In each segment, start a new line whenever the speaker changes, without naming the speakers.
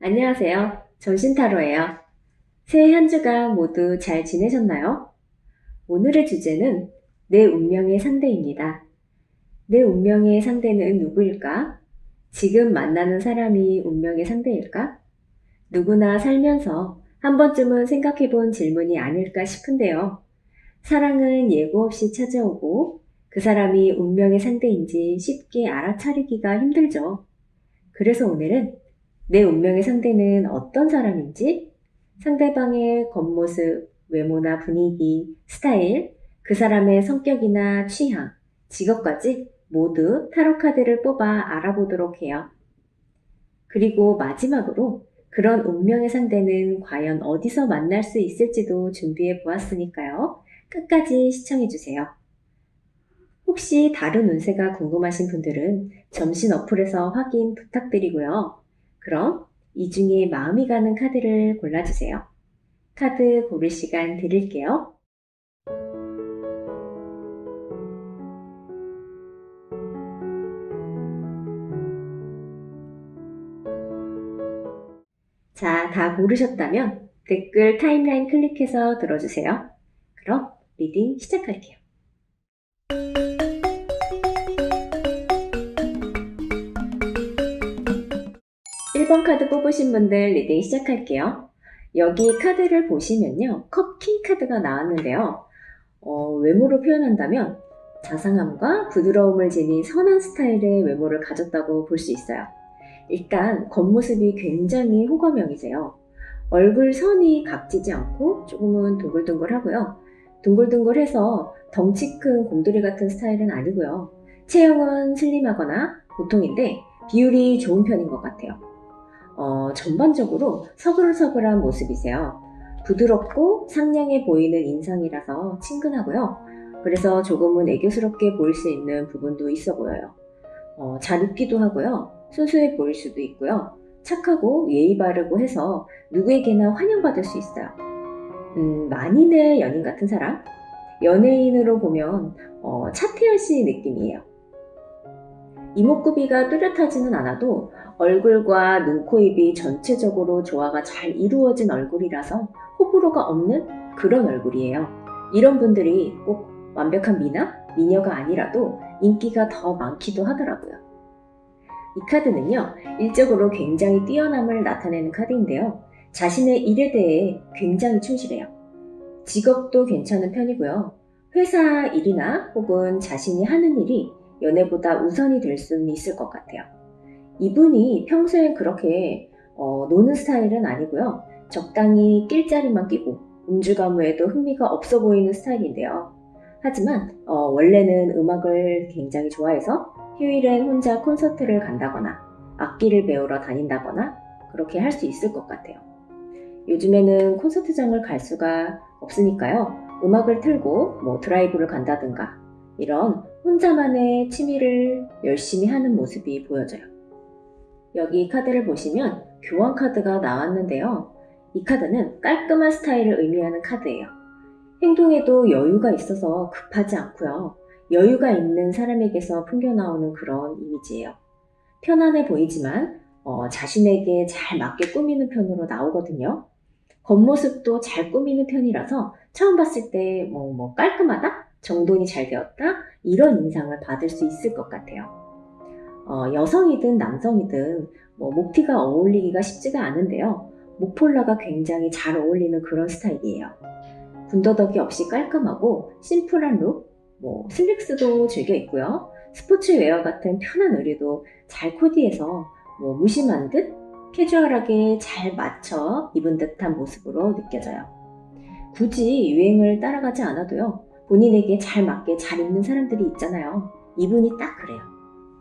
안녕하세요. 전신타로예요. 새해 한 주간 모두 잘 지내셨나요? 오늘의 주제는 내 운명의 상대입니다. 내 운명의 상대는 누구일까? 지금 만나는 사람이 운명의 상대일까? 누구나 살면서 한 번쯤은 생각해 본 질문이 아닐까 싶은데요. 사랑은 예고 없이 찾아오고 그 사람이 운명의 상대인지 쉽게 알아차리기가 힘들죠. 그래서 오늘은 내 운명의 상대는 어떤 사람인지, 상대방의 겉모습, 외모나 분위기, 스타일, 그 사람의 성격이나 취향, 직업까지 모두 타로 카드를 뽑아 알아보도록 해요. 그리고 마지막으로 그런 운명의 상대는 과연 어디서 만날 수 있을지도 준비해 보았으니까요. 끝까지 시청해 주세요. 혹시 다른 운세가 궁금하신 분들은 점심 어플에서 확인 부탁드리고요. 그럼 이 중에 마음이 가는 카드를 골라주세요. 카드 고를 시간 드릴게요. 자, 다 고르셨다면 댓글 타임라인 클릭해서 들어주세요. 그럼 리딩 시작할게요. 1번 카드 뽑으신 분들 리딩 시작할게요. 여기 카드를 보시면요. 컵킹 카드가 나왔는데요. 외모로 표현한다면 자상함과 부드러움을 지닌 선한 스타일의 외모를 가졌다고 볼 수 있어요. 일단 겉모습이 굉장히 호감형이세요. 얼굴 선이 각지지 않고 조금은 둥글둥글하고요. 둥글둥글해서 덩치 큰 곰돌이 같은 스타일은 아니고요. 체형은 슬림하거나 보통인데 비율이 좋은 편인 것 같아요. 전반적으로 서글서글한 모습이세요. 부드럽고 상냥해 보이는 인상이라서 친근하고요. 그래서 조금은 애교스럽게 보일 수 있는 부분도 있어 보여요. 잘 웃기도 하고요. 순수해 보일 수도 있고요. 착하고 예의 바르고 해서 누구에게나 환영받을 수 있어요. 만인의 연인 같은 사람? 연예인으로 보면 차태현 씨 느낌이에요. 이목구비가 뚜렷하지는 않아도 얼굴과 눈, 코, 입이 전체적으로 조화가 잘 이루어진 얼굴이라서 호불호가 없는 그런 얼굴이에요. 이런 분들이 꼭 완벽한 미남, 미녀가 아니라도 인기가 더 많기도 하더라고요. 이 카드는요, 일적으로 굉장히 뛰어남을 나타내는 카드인데요. 자신의 일에 대해 굉장히 충실해요. 직업도 괜찮은 편이고요. 회사 일이나 혹은 자신이 하는 일이 연애보다 우선이 될 수는 있을 것 같아요. 이분이 평소엔 그렇게 노는 스타일은 아니고요. 적당히 낄자리만 끼고 음주가무에도 흥미가 없어 보이는 스타일인데요. 하지만 원래는 음악을 굉장히 좋아해서 휴일엔 혼자 콘서트를 간다거나 악기를 배우러 다닌다거나 그렇게 할 수 있을 것 같아요. 요즘에는 콘서트장을 갈 수가 없으니까요. 음악을 틀고 드라이브를 간다든가 이런 혼자만의 취미를 열심히 하는 모습이 보여져요. 여기 카드를 보시면 교환 카드가 나왔는데요. 이 카드는 깔끔한 스타일을 의미하는 카드예요. 행동에도 여유가 있어서 급하지 않고요. 여유가 있는 사람에게서 풍겨나오는 그런 이미지예요. 편안해 보이지만 자신에게 잘 맞게 꾸미는 편으로 나오거든요. 겉모습도 잘 꾸미는 편이라서 처음 봤을 때 깔끔하다? 정돈이 잘 되었다? 이런 인상을 받을 수 있을 것 같아요. 여성이든 남성이든 목티가 어울리기가 쉽지가 않은데요. 목폴라가 굉장히 잘 어울리는 그런 스타일이에요. 군더더기 없이 깔끔하고 심플한 룩, 슬랙스도 즐겨 입고요. 스포츠웨어 같은 편한 의류도 잘 코디해서 무심한 듯 캐주얼하게 잘 맞춰 입은 듯한 모습으로 느껴져요. 굳이 유행을 따라가지 않아도요. 본인에게 잘 맞게 잘 입는 사람들이 있잖아요. 이분이 딱 그래요.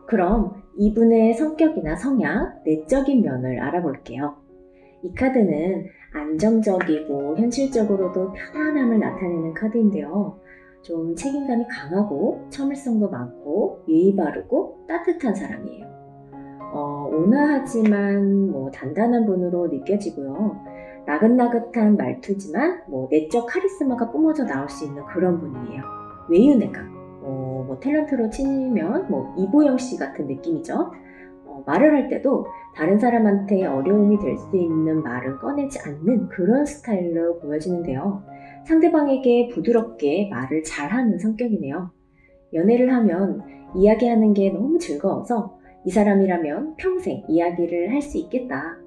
그럼 이분의 성격이나 성향, 내적인 면을 알아볼게요. 이 카드는 안정적이고 현실적으로도 편안함을 나타내는 카드인데요. 좀 책임감이 강하고 참을성도 많고 예의 바르고 따뜻한 사람이에요. 온화하지만 단단한 분으로 느껴지고요. 나긋나긋한 말투지만 내적 카리스마가 뿜어져 나올 수 있는 그런 분이에요. 외유내강. 탤런트로 치면 이보영 씨 같은 느낌이죠. 말을 할 때도 다른 사람한테 어려움이 될 수 있는 말은 꺼내지 않는 그런 스타일로 보여지는데요. 상대방에게 부드럽게 말을 잘하는 성격이네요. 연애를 하면 이야기하는 게 너무 즐거워서 이 사람이라면 평생 이야기를 할 수 있겠다.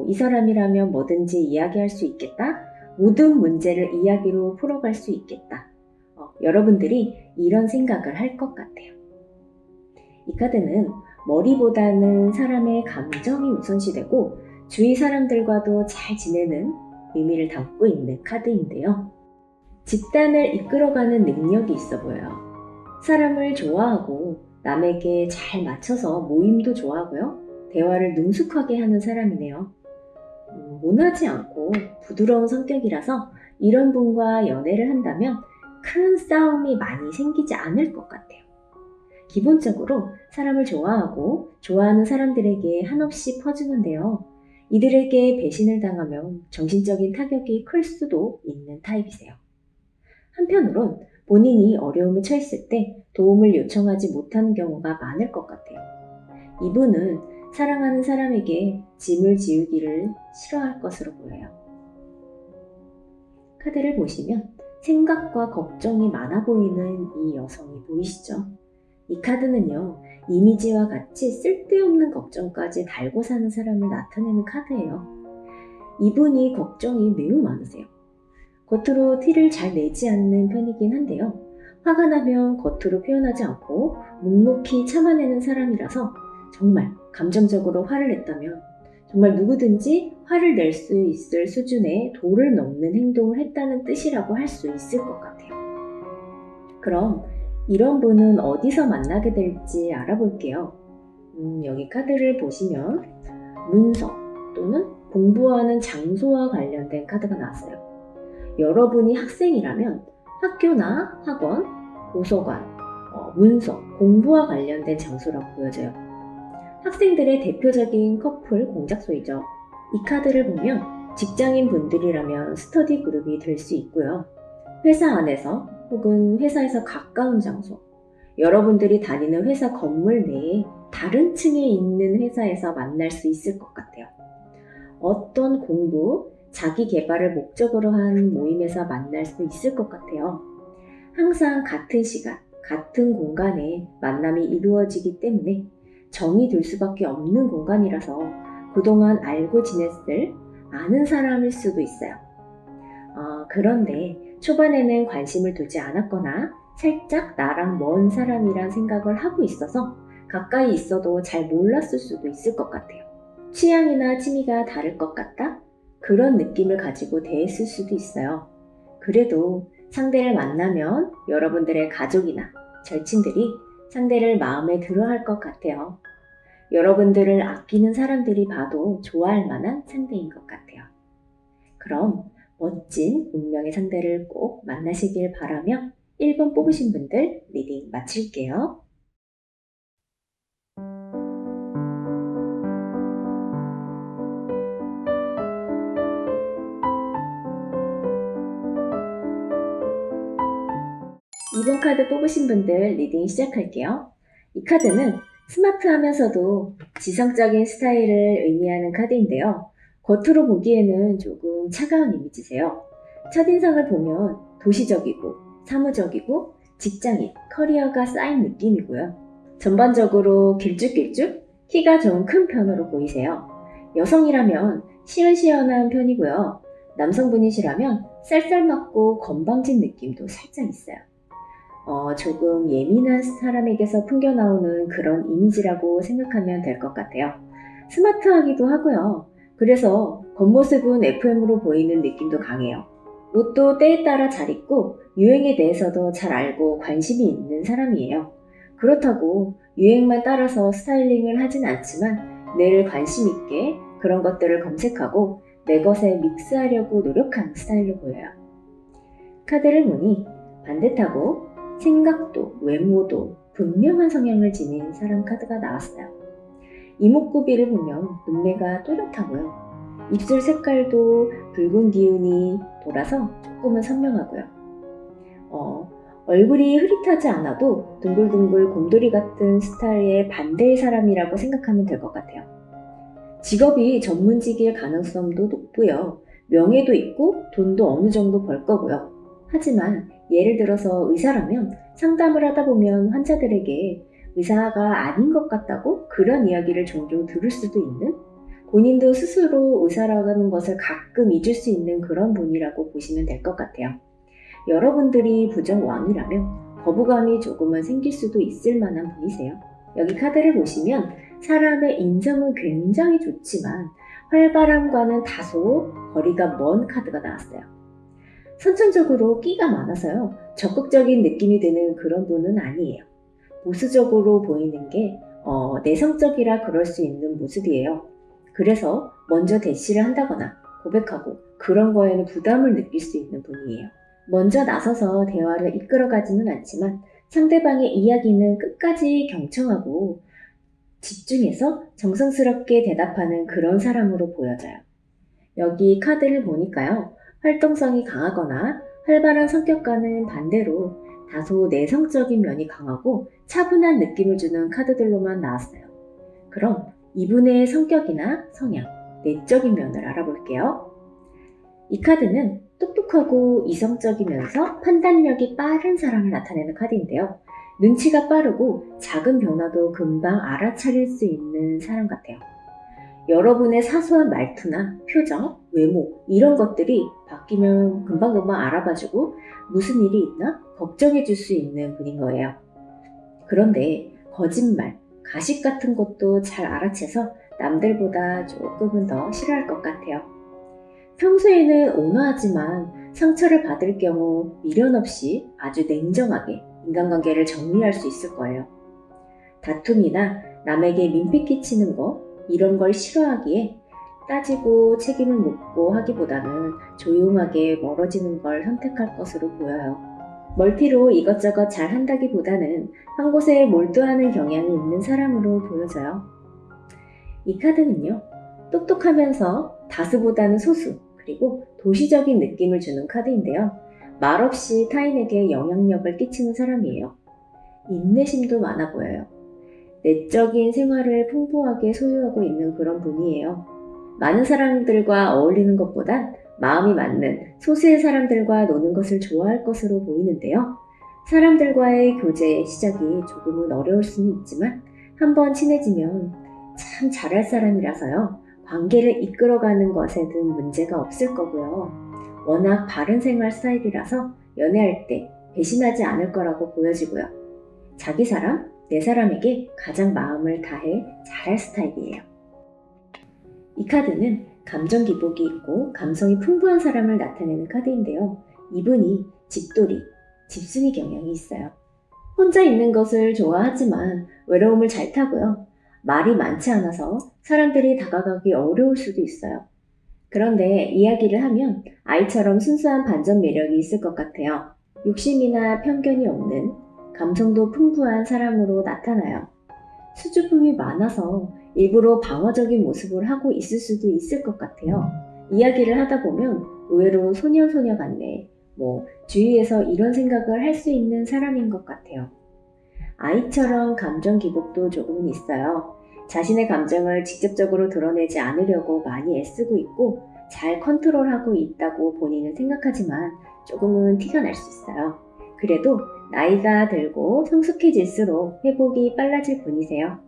이 사람이라면 뭐든지 이야기할 수 있겠다. 모든 문제를 이야기로 풀어갈 수 있겠다. 여러분들이 이런 생각을 할 것 같아요. 이 카드는 머리보다는 사람의 감정이 우선시되고 주위 사람들과도 잘 지내는 의미를 담고 있는 카드인데요. 집단을 이끌어가는 능력이 있어 보여요. 사람을 좋아하고 남에게 잘 맞춰서 모임도 좋아하고요. 대화를 능숙하게 하는 사람이네요. 모나지 않고 부드러운 성격이라서 이런 분과 연애를 한다면 큰 싸움이 많이 생기지 않을 것 같아요. 기본적으로 사람을 좋아하고 좋아하는 사람들에게 한없이 퍼주는데요. 이들에게 배신을 당하면 정신적인 타격이 클 수도 있는 타입이세요. 한편으론 본인이 어려움에 처했을 때 도움을 요청하지 못하는 경우가 많을 것 같아요. 이분은 사랑하는 사람에게 짐을 지우기를 싫어할 것으로 보여요. 카드를 보시면 생각과 걱정이 많아 보이는 이 여성이 보이시죠? 이 카드는요, 이미지와 같이 쓸데없는 걱정까지 달고 사는 사람을 나타내는 카드예요. 이분이 걱정이 매우 많으세요. 겉으로 티를 잘 내지 않는 편이긴 한데요. 화가 나면 겉으로 표현하지 않고 묵묵히 참아내는 사람이라서 정말 감정적으로 화를 냈다면 정말 누구든지 화를 낼 수 있을 수준의 도를 넘는 행동을 했다는 뜻이라고 할 수 있을 것 같아요. 그럼 이런 분은 어디서 만나게 될지 알아볼게요. 여기 카드를 보시면 문서 또는 공부하는 장소와 관련된 카드가 나왔어요. 여러분이 학생이라면 학교나 학원, 도서관, 문서, 공부와 관련된 장소라고 보여져요. 학생들의 대표적인 커플 공작소이죠. 이 카드를 보면 직장인 분들이라면 스터디 그룹이 될 수 있고요. 회사 안에서 혹은 회사에서 가까운 장소, 여러분들이 다니는 회사 건물 내에 다른 층에 있는 회사에서 만날 수 있을 것 같아요. 어떤 공부, 자기 개발을 목적으로 한 모임에서 만날 수 있을 것 같아요. 항상 같은 시간, 같은 공간에 만남이 이루어지기 때문에 정이 들 수밖에 없는 공간이라서 그동안 알고 지냈을 아는 사람일 수도 있어요. 그런데 초반에는 관심을 두지 않았거나 살짝 나랑 먼 사람이란 생각을 하고 있어서 가까이 있어도 잘 몰랐을 수도 있을 것 같아요. 취향이나 취미가 다를 것 같다? 그런 느낌을 가지고 대했을 수도 있어요. 그래도 상대를 만나면 여러분들의 가족이나 절친들이 상대를 마음에 들어 할 것 같아요. 여러분들을 아끼는 사람들이 봐도 좋아할 만한 상대인 것 같아요. 그럼 멋진 운명의 상대를 꼭 만나시길 바라며 1번 뽑으신 분들 리딩 마칠게요. 이번 카드 뽑으신 분들 리딩 시작할게요. 이 카드는 스마트하면서도 지성적인 스타일을 의미하는 카드인데요. 겉으로 보기에는 조금 차가운 이미지세요. 첫인상을 보면 도시적이고 사무적이고 직장인, 커리어가 쌓인 느낌이고요. 전반적으로 길쭉길쭉 키가 좀 큰 편으로 보이세요. 여성이라면 시원시원한 편이고요. 남성분이시라면 쌀쌀맞고 건방진 느낌도 살짝 있어요. 조금 예민한 사람에게서 풍겨나오는 그런 이미지라고 생각하면 될 것 같아요. 스마트하기도 하고요. 그래서 겉모습은 FM으로 보이는 느낌도 강해요. 옷도 때에 따라 잘 입고 유행에 대해서도 잘 알고 관심이 있는 사람이에요. 그렇다고 유행만 따라서 스타일링을 하진 않지만 늘 관심 있게 그런 것들을 검색하고 내 것에 믹스하려고 노력하는 스타일로 보여요. 카드를 보니 반듯하고 생각도 외모도 분명한 성향을 지닌 사람 카드가 나왔어요. 이목구비를 보면 눈매가 또렷하고요. 입술 색깔도 붉은 기운이 돌아서 조금은 선명하고요. 얼굴이 흐릿하지 않아도 둥글둥글 곰돌이 같은 스타일의 반대의 사람이라고 생각하면 될 것 같아요. 직업이 전문직일 가능성도 높고요. 명예도 있고 돈도 어느 정도 벌 거고요. 하지만 예를 들어서 의사라면 상담을 하다 보면 환자들에게 의사가 아닌 것 같다고 그런 이야기를 종종 들을 수도 있는, 본인도 스스로 의사라는 것을 가끔 잊을 수 있는 그런 분이라고 보시면 될 것 같아요. 여러분들이 부정왕이라면 거부감이 조금은 생길 수도 있을 만한 분이세요. 여기 카드를 보시면 사람의 인성은 굉장히 좋지만 활발함과는 다소 거리가 먼 카드가 나왔어요. 선천적으로 끼가 많아서요. 적극적인 느낌이 드는 그런 분은 아니에요. 보수적으로 보이는 게 내성적이라 그럴 수 있는 모습이에요. 그래서 먼저 대시를 한다거나 고백하고 그런 거에는 부담을 느낄 수 있는 분이에요. 먼저 나서서 대화를 이끌어가지는 않지만 상대방의 이야기는 끝까지 경청하고 집중해서 정성스럽게 대답하는 그런 사람으로 보여져요. 여기 카드를 보니까요. 활동성이 강하거나 활발한 성격과는 반대로 다소 내성적인 면이 강하고 차분한 느낌을 주는 카드들로만 나왔어요. 그럼 이분의 성격이나 성향, 내적인 면을 알아볼게요. 이 카드는 똑똑하고 이성적이면서 판단력이 빠른 사람을 나타내는 카드인데요. 눈치가 빠르고 작은 변화도 금방 알아차릴 수 있는 사람 같아요. 여러분의 사소한 말투나 표정, 외모 이런 것들이 바뀌면 금방금방 알아봐주고 무슨 일이 있나 걱정해 줄 수 있는 분인 거예요. 그런데 거짓말, 가식 같은 것도 잘 알아채서 남들보다 조금은 더 싫어할 것 같아요. 평소에는 온화하지만 상처를 받을 경우 미련 없이 아주 냉정하게 인간관계를 정리할 수 있을 거예요. 다툼이나 남에게 민폐 끼치는 거 이런 걸 싫어하기에 따지고 책임을 묻고 하기보다는 조용하게 멀어지는 걸 선택할 것으로 보여요. 멀티로 이것저것 잘 한다기보다는 한 곳에 몰두하는 경향이 있는 사람으로 보여져요. 이 카드는요, 똑똑하면서 다수보다는 소수, 그리고 도시적인 느낌을 주는 카드인데요. 말없이 타인에게 영향력을 끼치는 사람이에요. 인내심도 많아 보여요. 내적인 생활을 풍부하게 소유하고 있는 그런 분이에요. 많은 사람들과 어울리는 것보단 마음이 맞는 소수의 사람들과 노는 것을 좋아할 것으로 보이는데요. 사람들과의 교제 시작이 조금은 어려울 수는 있지만 한번 친해지면 참 잘할 사람이라서요. 관계를 이끌어가는 것에는 문제가 없을 거고요. 워낙 바른 생활 스타일이라서 연애할 때 배신하지 않을 거라고 보여지고요. 자기 사람, 내 사람에게 가장 마음을 다해 잘할 스타일이에요. 이 카드는 감정 기복이 있고 감성이 풍부한 사람을 나타내는 카드인데요. 이분이 집돌이, 집순이 경향이 있어요. 혼자 있는 것을 좋아하지만 외로움을 잘 타고요. 말이 많지 않아서 사람들이 다가가기 어려울 수도 있어요. 그런데 이야기를 하면 아이처럼 순수한 반전 매력이 있을 것 같아요. 욕심이나 편견이 없는 감성도 풍부한 사람으로 나타나요. 수줍음이 많아서 일부러 방어적인 모습을 하고 있을 수도 있을 것 같아요. 이야기를 하다 보면 의외로 소녀소녀 같네. 주위에서 이런 생각을 할 수 있는 사람인 것 같아요. 아이처럼 감정 기복도 조금은 있어요. 자신의 감정을 직접적으로 드러내지 않으려고 많이 애쓰고 있고 잘 컨트롤하고 있다고 본인은 생각하지만 조금은 티가 날 수 있어요. 그래도 나이가 들고 성숙해질수록 회복이 빨라질 분이세요.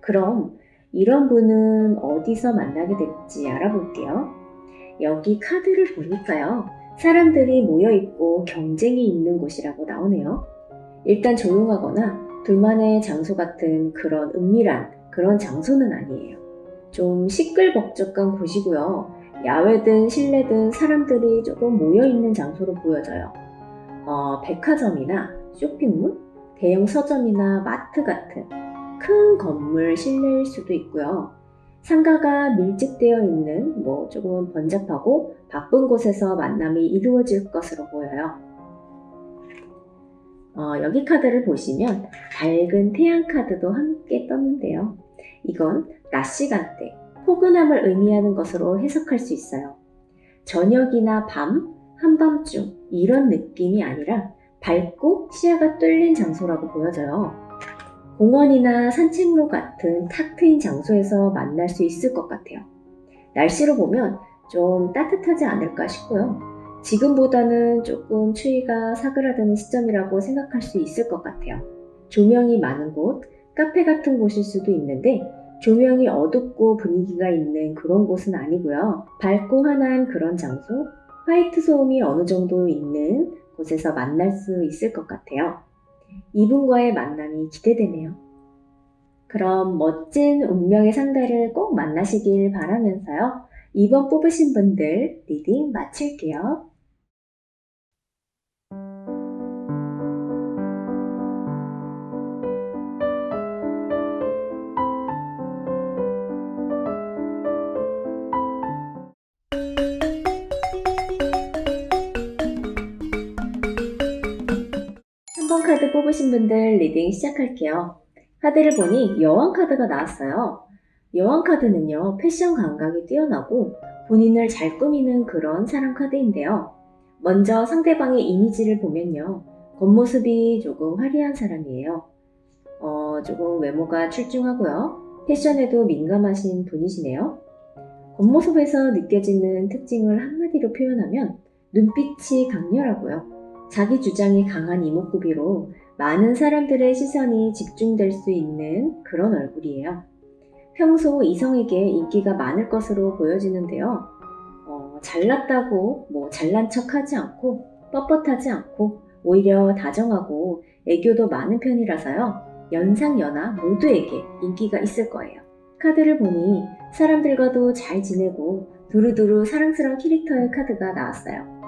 그럼 이런 분은 어디서 만나게 될지 알아볼게요. 여기 카드를 보니까요. 사람들이 모여있고 경쟁이 있는 곳이라고 나오네요. 일단 조용하거나 둘만의 장소 같은 그런 은밀한 그런 장소는 아니에요. 좀 시끌벅적한 곳이고요. 야외든 실내든 사람들이 조금 모여있는 장소로 보여져요. 백화점이나 쇼핑몰, 대형 서점이나 마트 같은 큰 건물 실내일 수도 있고요. 상가가 밀집되어 있는 조금은 번잡하고 바쁜 곳에서 만남이 이루어질 것으로 보여요. 여기 카드를 보시면 밝은 태양 카드도 함께 떴는데요. 이건 낮 시간대, 포근함을 의미하는 것으로 해석할 수 있어요. 저녁이나 밤, 한밤중 이런 느낌이 아니라 밝고 시야가 뚫린 장소라고 보여져요. 공원이나 산책로 같은 탁 트인 장소에서 만날 수 있을 것 같아요. 날씨로 보면 좀 따뜻하지 않을까 싶고요. 지금보다는 조금 추위가 사그라드는 시점이라고 생각할 수 있을 것 같아요. 조명이 많은 곳, 카페 같은 곳일 수도 있는데 조명이 어둡고 분위기가 있는 그런 곳은 아니고요. 밝고 환한 그런 장소, 화이트 소음이 어느 정도 있는 곳에서 만날 수 있을 것 같아요. 이분과의 만남이 기대되네요. 그럼 멋진 운명의 상대를 꼭 만나시길 바라면서요. 2번 뽑으신 분들 리딩 마칠게요. 3번 카드 뽑으신 분들 리딩 시작할게요. 카드를 보니 여왕 카드가 나왔어요. 여왕 카드는요, 패션 감각이 뛰어나고 본인을 잘 꾸미는 그런 사람 카드인데요. 먼저 상대방의 이미지를 보면요, 겉모습이 조금 화려한 사람이에요. 조금 외모가 출중하고요. 패션에도 민감하신 분이시네요. 겉모습에서 느껴지는 특징을 한마디로 표현하면 눈빛이 강렬하고요. 자기 주장이 강한 이목구비로 많은 사람들의 시선이 집중될 수 있는 그런 얼굴이에요. 평소 이성에게 인기가 많을 것으로 보여지는데요. 잘났다고 잘난 척하지 않고 뻣뻣하지 않고 오히려 다정하고 애교도 많은 편이라서요. 연상연하 모두에게 인기가 있을 거예요. 카드를 보니 사람들과도 잘 지내고 두루두루 사랑스러운 캐릭터의 카드가 나왔어요.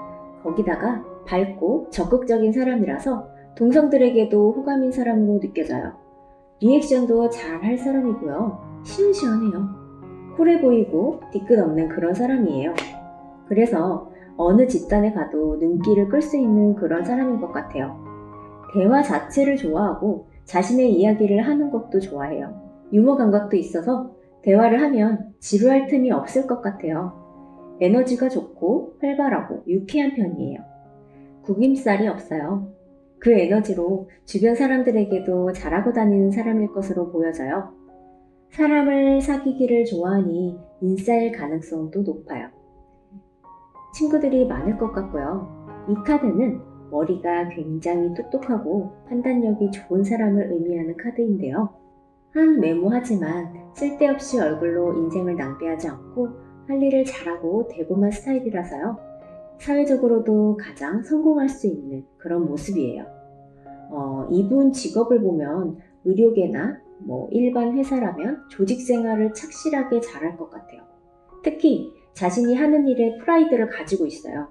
거기다가 밝고 적극적인 사람이라서 동성들에게도 호감인 사람으로 느껴져요. 리액션도 잘 할 사람이고요. 시원시원해요. 쿨해 보이고 뒤끝 없는 그런 사람이에요. 그래서 어느 집단에 가도 눈길을 끌 수 있는 그런 사람인 것 같아요. 대화 자체를 좋아하고 자신의 이야기를 하는 것도 좋아해요. 유머 감각도 있어서 대화를 하면 지루할 틈이 없을 것 같아요. 에너지가 좋고 활발하고 유쾌한 편이에요. 구김살이 없어요. 그 에너지로 주변 사람들에게도 잘하고 다니는 사람일 것으로 보여져요. 사람을 사귀기를 좋아하니 인싸일 가능성도 높아요. 친구들이 많을 것 같고요. 이 카드는 머리가 굉장히 똑똑하고 판단력이 좋은 사람을 의미하는 카드인데요. 한 외모하지만 쓸데없이 얼굴로 인생을 낭비하지 않고 할 일을 잘하고 대범한 스타일이라서요. 사회적으로도 가장 성공할 수 있는 그런 모습이에요. 이분 직업을 보면 의료계나 일반 회사라면 조직 생활을 착실하게 잘할 것 같아요. 특히 자신이 하는 일에 프라이드를 가지고 있어요.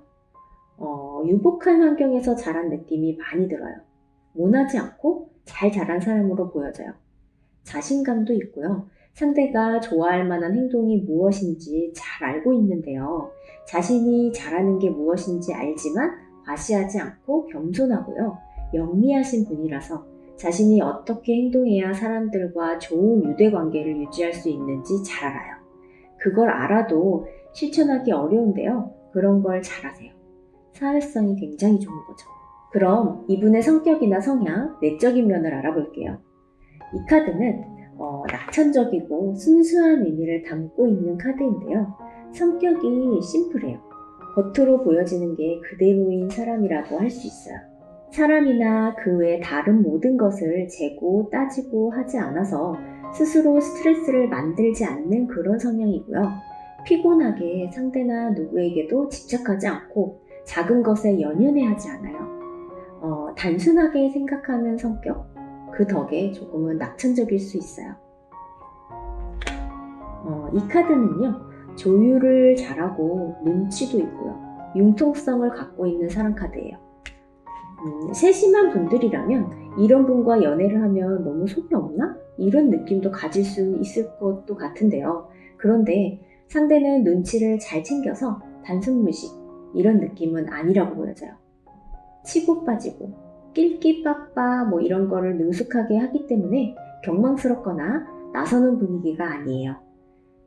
유복한 환경에서 자란 느낌이 많이 들어요. 모나지 않고 잘 자란 사람으로 보여져요. 자신감도 있고요. 상대가 좋아할 만한 행동이 무엇인지 잘 알고 있는데요. 자신이 잘하는 게 무엇인지 알지만 과시하지 않고 겸손하고요. 영리하신 분이라서 자신이 어떻게 행동해야 사람들과 좋은 유대관계를 유지할 수 있는지 잘 알아요. 그걸 알아도 실천하기 어려운데요. 그런 걸 잘하세요. 사회성이 굉장히 좋은 거죠. 그럼 이분의 성격이나 성향, 내적인 면을 알아볼게요. 이 카드는 낙천적이고 순수한 의미를 담고 있는 카드인데요. 성격이 심플해요. 겉으로 보여지는 게 그대로인 사람이라고 할 수 있어요. 사람이나 그 외 다른 모든 것을 재고 따지고 하지 않아서 스스로 스트레스를 만들지 않는 그런 성향이고요. 피곤하게 상대나 누구에게도 집착하지 않고 작은 것에 연연해하지 않아요. 단순하게 생각하는 성격, 그 덕에 조금은 낙천적일 수 있어요. 이 카드는요, 조율을 잘하고 눈치도 있고요. 융통성을 갖고 있는 사랑 카드예요. 세심한 분들이라면 이런 분과 연애를 하면 너무 속이 없나? 이런 느낌도 가질 수 있을 것도 같은데요. 그런데 상대는 눈치를 잘 챙겨서 단순무식, 이런 느낌은 아니라고 보여져요. 치고 빠지고 낄끼빠빠 이런 거를 능숙하게 하기 때문에 경망스럽거나 나서는 분위기가 아니에요.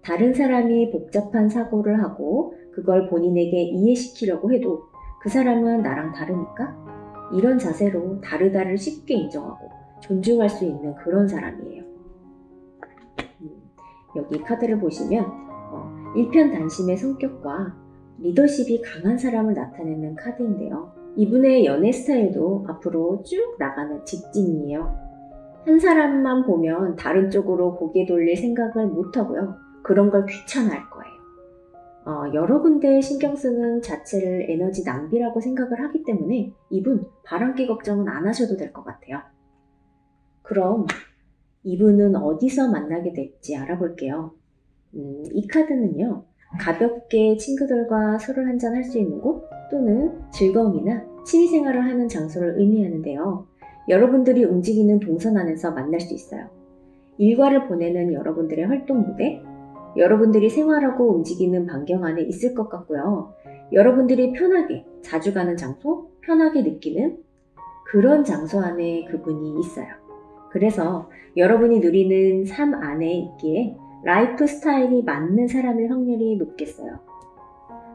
다른 사람이 복잡한 사고를 하고 그걸 본인에게 이해시키려고 해도 그 사람은 나랑 다르니까 이런 자세로 다르다를 쉽게 인정하고 존중할 수 있는 그런 사람이에요. 여기 카드를 보시면 일편단심의 성격과 리더십이 강한 사람을 나타내는 카드인데요. 이분의 연애 스타일도 앞으로 쭉 나가는 직진이에요. 한 사람만 보면 다른 쪽으로 고개 돌릴 생각을 못하고요. 그런 걸 귀찮아할 거예요. 여러 군데 신경 쓰는 자체를 에너지 낭비라고 생각을 하기 때문에 이분 바람기 걱정은 안 하셔도 될 것 같아요. 그럼 이분은 어디서 만나게 될지 알아볼게요. 이 카드는요, 가볍게 친구들과 술을 한잔 할 수 있는 곳 또는 즐거움이나 취미생활을 하는 장소를 의미하는데요. 여러분들이 움직이는 동선 안에서 만날 수 있어요. 일과를 보내는 여러분들의 활동 무대, 여러분들이 생활하고 움직이는 반경 안에 있을 것 같고요. 여러분들이 편하게 자주 가는 장소, 편하게 느끼는 그런 장소 안에 그분이 있어요. 그래서 여러분이 누리는 삶 안에 있기에 라이프 스타일이 맞는 사람일 확률이 높겠어요.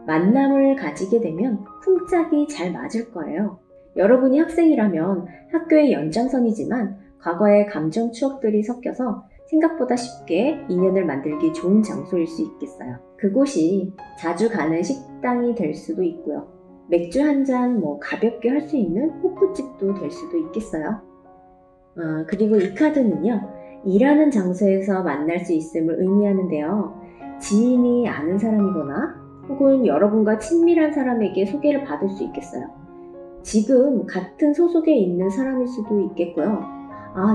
만남을 가지게 되면 쿵짝이 잘 맞을 거예요. 여러분이 학생이라면 학교의 연장선이지만 과거의 감정 추억들이 섞여서 생각보다 쉽게 인연을 만들기 좋은 장소일 수 있겠어요. 그곳이 자주 가는 식당이 될 수도 있고요. 맥주 한 잔 가볍게 할 수 있는 호프집도 될 수도 있겠어요. 그리고 이 카드는요, 일하는 장소에서 만날 수 있음을 의미하는데요. 지인이 아는 사람이거나 혹은 여러분과 친밀한 사람에게 소개를 받을 수 있겠어요. 지금 같은 소속에 있는 사람일 수도 있겠고요.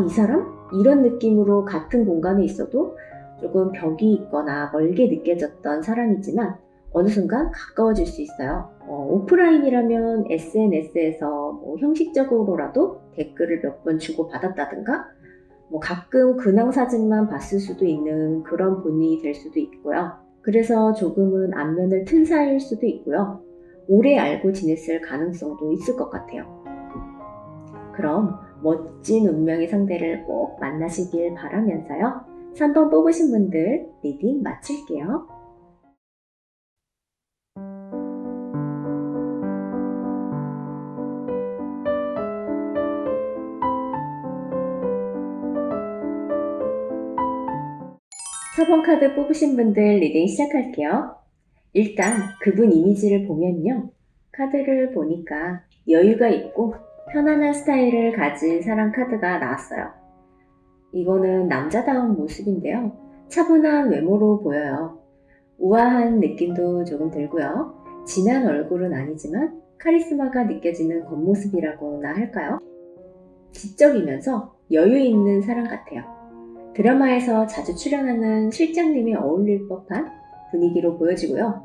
이 사람? 이런 느낌으로 같은 공간에 있어도 조금 벽이 있거나 멀게 느껴졌던 사람이지만 어느 순간 가까워질 수 있어요. 오프라인이라면 SNS에서 형식적으로라도 댓글을 몇 번 주고받았다든가 가끔 근황 사진만 봤을 수도 있는 그런 분이 될 수도 있고요. 그래서 조금은 안면을 튼 사이일 수도 있고요. 오래 알고 지냈을 가능성도 있을 것 같아요. 그럼 멋진 운명의 상대를 꼭 만나시길 바라면서요. 3번 뽑으신 분들 리딩 마칠게요. 사 번 카드 뽑으신 분들 리딩 시작할게요. 일단 그분 이미지를 보면요. 카드를 보니까 여유가 있고 편안한 스타일을 가진 사람 카드가 나왔어요. 이거는 남자다운 모습인데요. 차분한 외모로 보여요. 우아한 느낌도 조금 들고요. 진한 얼굴은 아니지만 카리스마가 느껴지는 겉모습이라고나 할까요? 지적이면서 여유 있는 사람 같아요. 드라마에서 자주 출연하는 실장님이 어울릴 법한 분위기로 보여지고요.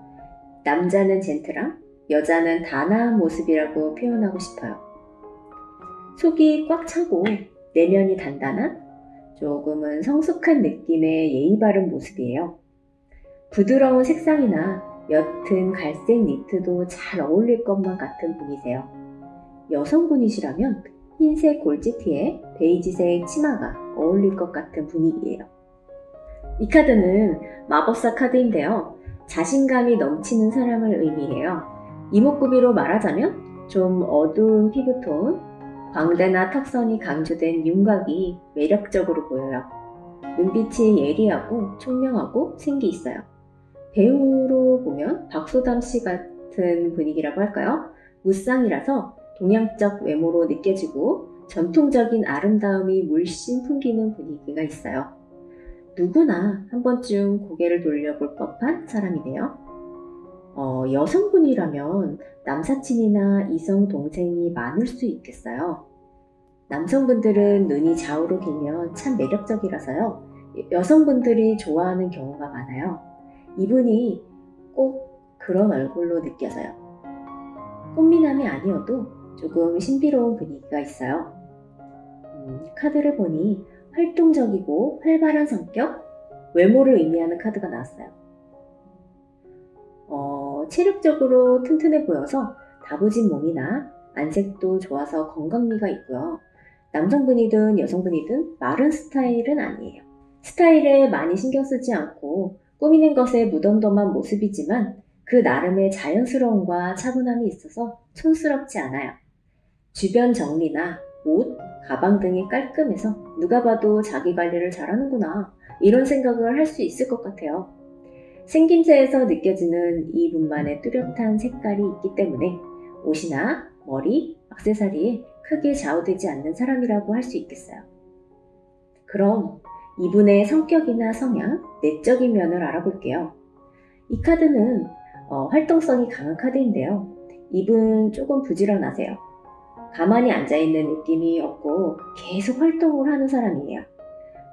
남자는 젠틀함, 여자는 단아한 모습이라고 표현하고 싶어요. 속이 꽉 차고 내면이 단단한 조금은 성숙한 느낌의 예의 바른 모습이에요. 부드러운 색상이나 옅은 갈색 니트도 잘 어울릴 것만 같은 분이세요. 여성분이시라면 흰색 골지티에 베이지색 치마가 어울릴 것 같은 분위기예요. 이 카드는 마법사 카드인데요. 자신감이 넘치는 사람을 의미해요. 이목구비로 말하자면 좀 어두운 피부톤, 광대나 턱선이 강조된 윤곽이 매력적으로 보여요. 눈빛이 예리하고 총명하고 생기 있어요. 배우로 보면 박소담 씨 같은 분위기라고 할까요? 무쌍이라서 동양적 외모로 느껴지고 전통적인 아름다움이 물씬 풍기는 분위기가 있어요. 누구나 한 번쯤 고개를 돌려볼 법한 사람이네요. 여성분이라면 남사친이나 이성 동생이 많을 수 있겠어요. 남성분들은 눈이 좌우로 길면 참 매력적이라서요. 여성분들이 좋아하는 경우가 많아요. 이분이 꼭 그런 얼굴로 느껴져요. 꽃미남이 아니어도 조금 신비로운 분위기가 있어요. 카드를 보니 활동적이고 활발한 성격, 외모를 의미하는 카드가 나왔어요. 체력적으로 튼튼해 보여서 다부진 몸이나 안색도 좋아서 건강미가 있고요. 남성분이든 여성분이든 마른 스타일은 아니에요. 스타일에 많이 신경 쓰지 않고 꾸미는 것에 무덤덤한 모습이지만 그 나름의 자연스러움과 차분함이 있어서 촌스럽지 않아요. 주변 정리나 옷, 가방 등이 깔끔해서 누가 봐도 자기 관리를 잘하는구나 이런 생각을 할 수 있을 것 같아요. 생김새에서 느껴지는 이분만의 뚜렷한 색깔이 있기 때문에 옷이나 머리, 액세서리에 크게 좌우되지 않는 사람이라고 할 수 있겠어요. 그럼 이분의 성격이나 성향, 내적인 면을 알아볼게요. 이 카드는 활동성이 강한 카드인데요. 이분 조금 부지런하세요. 가만히 앉아있는 느낌이 없고 계속 활동을 하는 사람이에요.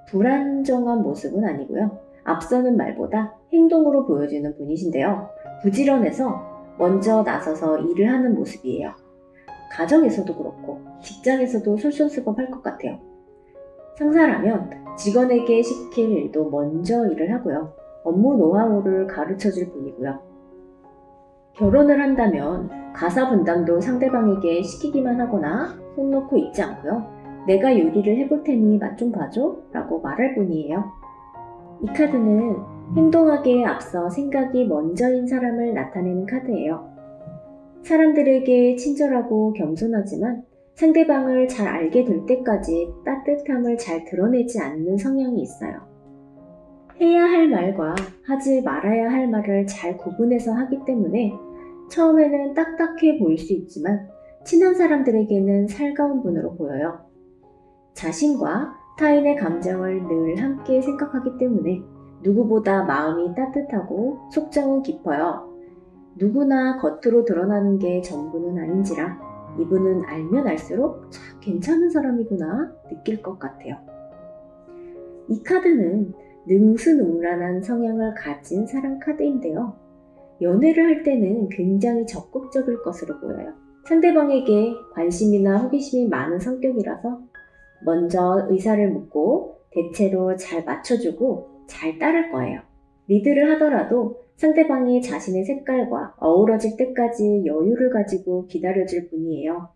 불안정한 모습은 아니고요. 앞서는 말보다 행동으로 보여주는 분이신데요. 부지런해서 먼저 나서서 일을 하는 모습이에요. 가정에서도 그렇고 직장에서도 솔선수범할 것 같아요. 상사라면 직원에게 시킬 일도 먼저 일을 하고요. 업무 노하우를 가르쳐줄 분이고요. 결혼을 한다면 가사 분담도 상대방에게 시키기만 하거나 손 놓고 있지 않고요. 내가 요리를 해볼 테니 맛 좀 봐줘 라고 말할 분이에요. 이 카드는 행동하기에 앞서 생각이 먼저인 사람을 나타내는 카드예요. 사람들에게 친절하고 겸손하지만 상대방을 잘 알게 될 때까지 따뜻함을 잘 드러내지 않는 성향이 있어요. 해야 할 말과 하지 말아야 할 말을 잘 구분해서 하기 때문에 처음에는 딱딱해 보일 수 있지만 친한 사람들에게는 살가운 분으로 보여요. 자신과 타인의 감정을 늘 함께 생각하기 때문에 누구보다 마음이 따뜻하고 속정은 깊어요. 누구나 겉으로 드러나는 게 전부는 아닌지라 이분은 알면 알수록 참 괜찮은 사람이구나 느낄 것 같아요. 이 카드는 능수능란한 성향을 가진 사람 카드인데요. 연애를 할 때는 굉장히 적극적일 것으로 보여요. 상대방에게 관심이나 호기심이 많은 성격이라서 먼저 의사를 묻고 대체로 잘 맞춰주고 잘 따를 거예요. 리드를 하더라도 상대방이 자신의 색깔과 어우러질 때까지 여유를 가지고 기다려줄 분이에요.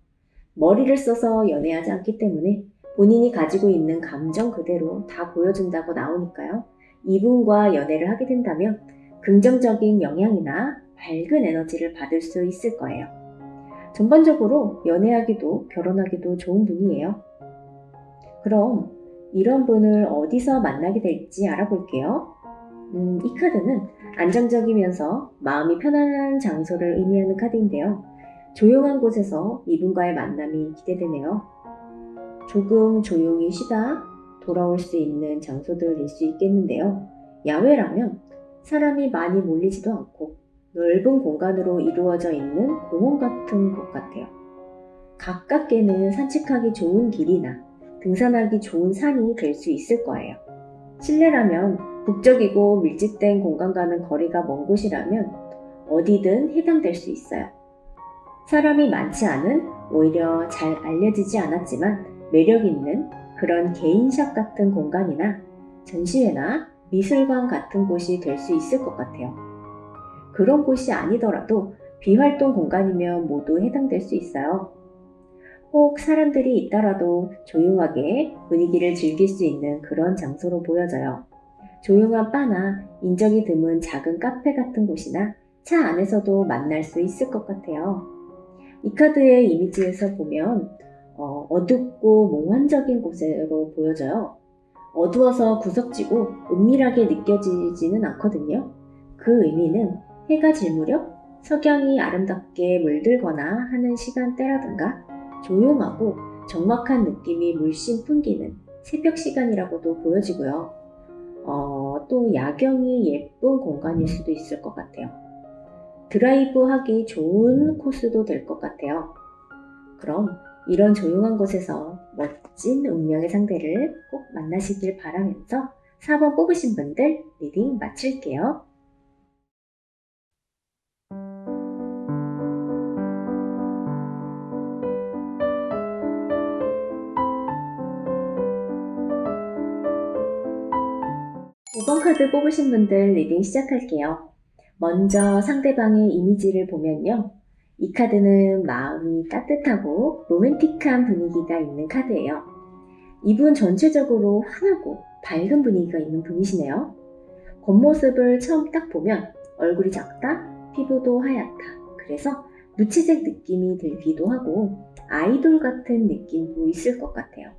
머리를 써서 연애하지 않기 때문에 본인이 가지고 있는 감정 그대로 다 보여준다고 나오니까요. 이분과 연애를 하게 된다면 긍정적인 영향이나 밝은 에너지를 받을 수 있을 거예요. 전반적으로 연애하기도 결혼하기도 좋은 분이에요. 그럼 이런 분을 어디서 만나게 될지 알아볼게요. 이 카드는 안정적이면서 마음이 편안한 장소를 의미하는 카드인데요. 조용한 곳에서 이분과의 만남이 기대되네요. 조금 조용히 쉬다 돌아올 수 있는 장소들일 수 있겠는데요. 야외라면 사람이 많이 몰리지도 않고 넓은 공간으로 이루어져 있는 공원 같은 곳 같아요. 가깝게는 산책하기 좋은 길이나 등산하기 좋은 산이 될 수 있을 거예요. 실내라면 북적이고 밀집된 공간과는 거리가 먼 곳이라면 어디든 해당될 수 있어요. 사람이 많지 않은 오히려 잘 알려지지 않았지만 매력 있는 그런 개인샵 같은 공간이나 전시회나 미술관 같은 곳이 될 수 있을 것 같아요. 그런 곳이 아니더라도 비활동 공간이면 모두 해당될 수 있어요. 혹 사람들이 있더라도 조용하게 분위기를 즐길 수 있는 그런 장소로 보여져요. 조용한 바나 인적이 드문 작은 카페 같은 곳이나 차 안에서도 만날 수 있을 것 같아요. 이 카드의 이미지에서 보면 어둡고 몽환적인 곳으로 보여져요. 어두워서 구석지고 은밀하게 느껴지지는 않거든요. 그 의미는 해가 질 무렵 석양이 아름답게 물들거나 하는 시간대라든가 조용하고 적막한 느낌이 물씬 풍기는 새벽 시간이라고도 보여지고요. 또 야경이 예쁜 공간일 수도 있을 것 같아요. 드라이브 하기 좋은 코스도 될 것 같아요. 그럼 이런 조용한 곳에서 멋진 운명의 상대를 꼭 만나시길 바라면서 4번 뽑으신 분들 리딩 마칠게요. 5번 카드 뽑으신 분들 리딩 시작할게요. 먼저 상대방의 이미지를 보면요. 이 카드는 마음이 따뜻하고 로맨틱한 분위기가 있는 카드예요. 이분 전체적으로 환하고 밝은 분위기가 있는 분이시네요. 겉모습을 처음 딱 보면 얼굴이 작다, 피부도 하얗다. 그래서 무채색 느낌이 들기도 하고 아이돌 같은 느낌도 있을 것 같아요.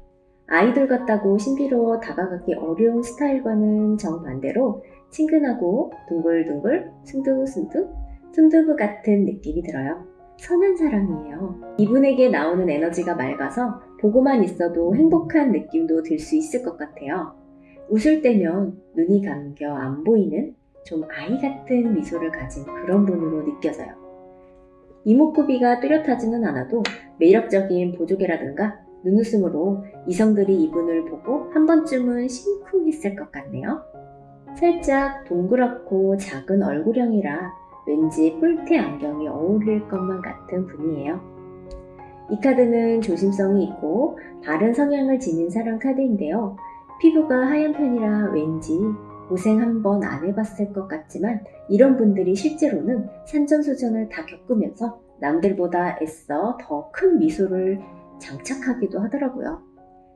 아이돌 같다고 신비로워 다가가기 어려운 스타일과는 정반대로 친근하고 둥글둥글 순두순두 순두부 같은 느낌이 들어요. 선한 사람이에요. 이분에게 나오는 에너지가 맑아서 보고만 있어도 행복한 느낌도 들 수 있을 것 같아요. 웃을 때면 눈이 감겨 안 보이는 좀 아이 같은 미소를 가진 그런 분으로 느껴져요. 이목구비가 뚜렷하지는 않아도 매력적인 보조개라든가 눈웃음으로 이성들이 이분을 보고 한 번쯤은 심쿵했을 것 같네요. 살짝 동그랗고 작은 얼굴형이라 왠지 뿔테 안경이 어울릴 것만 같은 분이에요. 이 카드는 조심성이 있고 바른 성향을 지닌 사람 카드인데요. 피부가 하얀 편이라 왠지 고생 한번 안 해봤을 것 같지만 이런 분들이 실제로는 산전수전을 다 겪으면서 남들보다 애써 더 큰 미소를 장착하기도 하더라고요.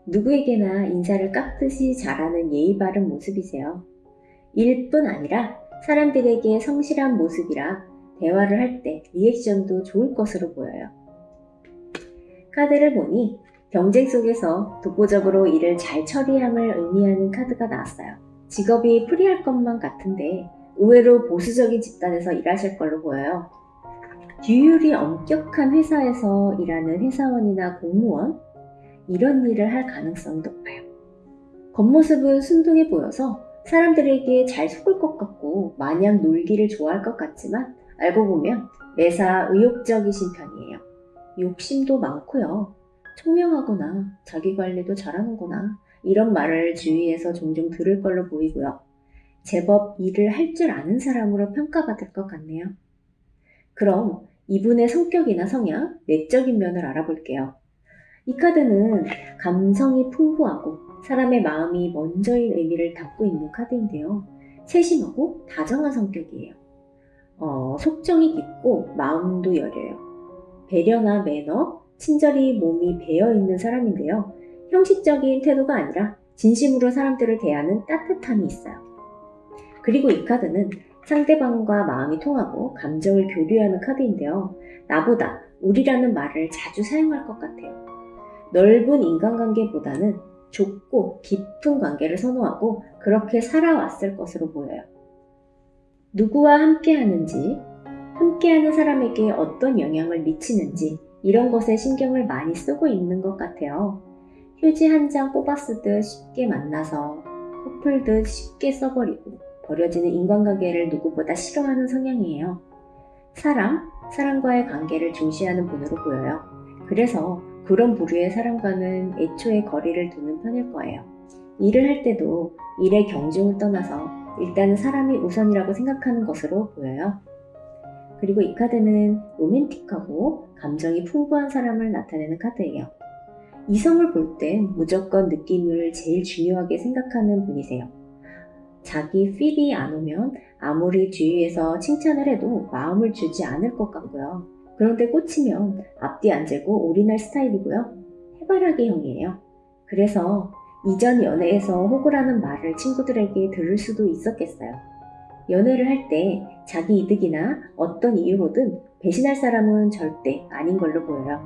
누구에게나 인사를 깍듯이 잘하는 예의 바른 모습이세요. 일뿐 아니라 사람들에게 성실한 모습이라 대화를 할 때 리액션도 좋을 것으로 보여요. 카드를 보니 경쟁 속에서 독보적으로 일을 잘 처리함을 의미하는 카드가 나왔어요. 직업이 프리할 것만 같은데 의외로 보수적인 집단에서 일하실 걸로 보여요. 규율이 엄격한 회사에서 일하는 회사원이나 공무원, 이런 일을 할 가능성이 높아요. 겉모습은 순둥해 보여서 사람들에게 잘 속을 것 같고 마냥 놀기를 좋아할 것 같지만 알고 보면 매사 의욕적이신 편이에요. 욕심도 많고요. 총명하거나 자기관리도 잘하는구나 이런 말을 주위에서 종종 들을 걸로 보이고요. 제법 일을 할 줄 아는 사람으로 평가받을 것 같네요. 그럼 이분의 성격이나 성향, 내적인 면을 알아볼게요. 이 카드는 감성이 풍부하고 사람의 마음이 먼저인 의미를 담고 있는 카드인데요. 세심하고 다정한 성격이에요. 속정이 깊고 마음도 여려요. 배려나 매너, 친절히 몸이 배어있는 사람인데요. 형식적인 태도가 아니라 진심으로 사람들을 대하는 따뜻함이 있어요. 그리고 이 카드는 상대방과 마음이 통하고 감정을 교류하는 카드인데요. 나보다 우리라는 말을 자주 사용할 것 같아요. 넓은 인간관계보다는 좁고 깊은 관계를 선호하고 그렇게 살아왔을 것으로 보여요. 누구와 함께하는지, 함께하는 사람에게 어떤 영향을 미치는지 이런 것에 신경을 많이 쓰고 있는 것 같아요. 휴지 한 장 뽑아 쓰듯 쉽게 만나서 커플듯 쉽게 써버리고 버려지는 인간관계를 누구보다 싫어하는 성향이에요. 사람과의 관계를 중시하는 분으로 보여요. 그래서 그런 부류의 사람과는 애초에 거리를 두는 편일 거예요. 일을 할 때도 일의 경중을 떠나서 일단은 사람이 우선이라고 생각하는 것으로 보여요. 그리고 이 카드는 로맨틱하고 감정이 풍부한 사람을 나타내는 카드예요. 이성을 볼 땐 무조건 느낌을 제일 중요하게 생각하는 분이세요. 자기 필이 안 오면 아무리 주위에서 칭찬을 해도 마음을 주지 않을 것 같고요. 그런데 꽂히면 앞뒤 안 재고 올인할 스타일이고요. 해바라기형이에요. 그래서 이전 연애에서 호구라는 말을 친구들에게 들을 수도 있었겠어요. 연애를 할 때 자기 이득이나 어떤 이유로든 배신할 사람은 절대 아닌 걸로 보여요.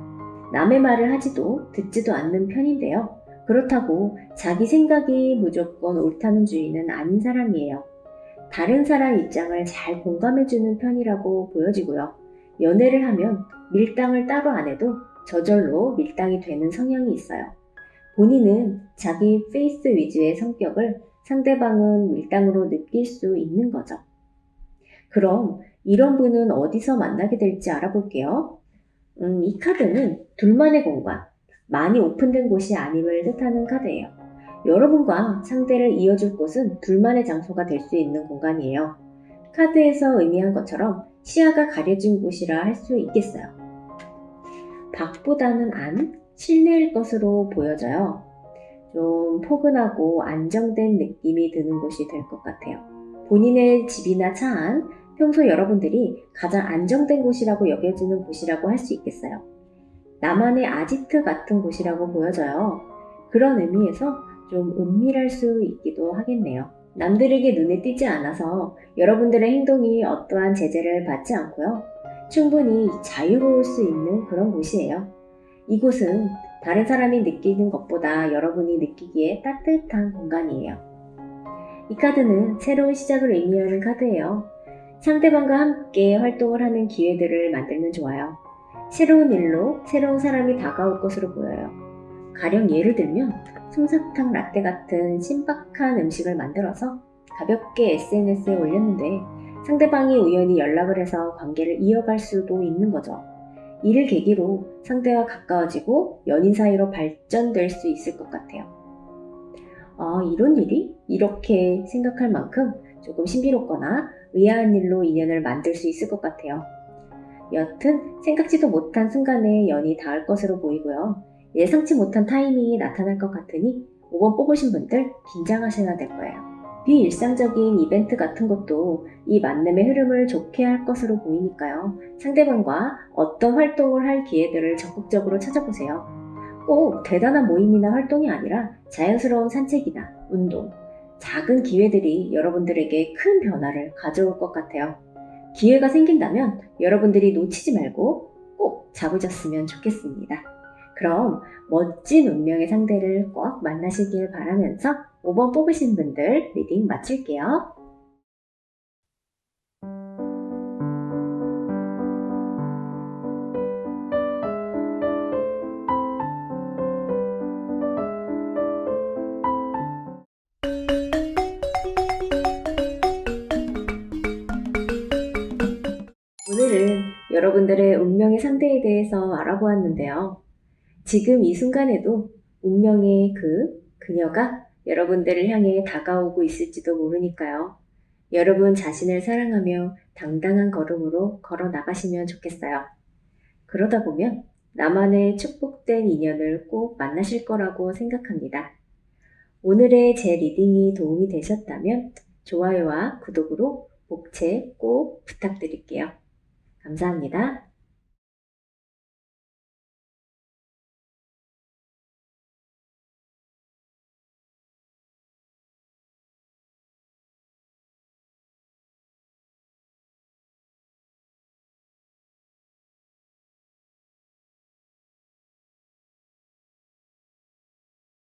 남의 말을 하지도 듣지도 않는 편인데요. 그렇다고 자기 생각이 무조건 옳다는 주의는 아닌 사람이에요. 다른 사람 입장을 잘 공감해주는 편이라고 보여지고요. 연애를 하면 밀당을 따로 안 해도 저절로 밀당이 되는 성향이 있어요. 본인은 자기 페이스 위주의 성격을 상대방은 밀당으로 느낄 수 있는 거죠. 그럼 이런 분은 어디서 만나게 될지 알아볼게요. 이 카드는 둘만의 공간, 많이 오픈된 곳이 아님을 뜻하는 카드예요. 여러분과 상대를 이어줄 곳은 둘만의 장소가 될 수 있는 공간이에요. 카드에서 의미한 것처럼 시야가 가려진 곳이라 할 수 있겠어요. 밖보다는 안, 실내일 것으로 보여져요. 좀 포근하고 안정된 느낌이 드는 곳이 될 것 같아요. 본인의 집이나 차 안, 평소 여러분들이 가장 안정된 곳이라고 여겨지는 곳이라고 할 수 있겠어요. 나만의 아지트 같은 곳이라고 보여져요. 그런 의미에서 좀 은밀할 수 있기도 하겠네요. 남들에게 눈에 띄지 않아서 여러분들의 행동이 어떠한 제재를 받지 않고요. 충분히 자유로울 수 있는 그런 곳이에요. 이곳은 다른 사람이 느끼는 것보다 여러분이 느끼기에 따뜻한 공간이에요. 이 카드는 새로운 시작을 의미하는 카드예요. 상대방과 함께 활동을 하는 기회들을 만들면 좋아요. 새로운 일로 새로운 사람이 다가올 것으로 보여요. 가령 예를 들면 솜사탕 라떼 같은 신박한 음식을 만들어서 가볍게 SNS에 올렸는데 상대방이 우연히 연락을 해서 관계를 이어갈 수도 있는 거죠. 이를 계기로 상대와 가까워지고 연인 사이로 발전될 수 있을 것 같아요. 이런 일이? 이렇게 생각할 만큼 조금 신비롭거나 의아한 일로 인연을 만들 수 있을 것 같아요. 여튼 생각지도 못한 순간에 연이 닿을 것으로 보이고요. 예상치 못한 타이밍이 나타날 것 같으니 5번 뽑으신 분들 긴장하셔야 될 거예요. 비일상적인 이벤트 같은 것도 이 만남의 흐름을 좋게 할 것으로 보이니까요. 상대방과 어떤 활동을 할 기회들을 적극적으로 찾아보세요. 꼭 대단한 모임이나 활동이 아니라 자연스러운 산책이나 운동, 작은 기회들이 여러분들에게 큰 변화를 가져올 것 같아요. 기회가 생긴다면 여러분들이 놓치지 말고 꼭 잡으셨으면 좋겠습니다. 그럼 멋진 운명의 상대를 꼭 만나시길 바라면서 5번 뽑으신 분들 리딩 마칠게요. 오늘은 여러분들의 운명의 상대에 대해서 알아보았는데요. 지금 이 순간에도 운명의 그녀가 여러분들을 향해 다가오고 있을지도 모르니까요. 여러분 자신을 사랑하며 당당한 걸음으로 걸어 나가시면 좋겠어요. 그러다 보면 나만의 축복된 인연을 꼭 만나실 거라고 생각합니다. 오늘의 제 리딩이 도움이 되셨다면 좋아요와 구독으로 복채 꼭 부탁드릴게요. 감사합니다.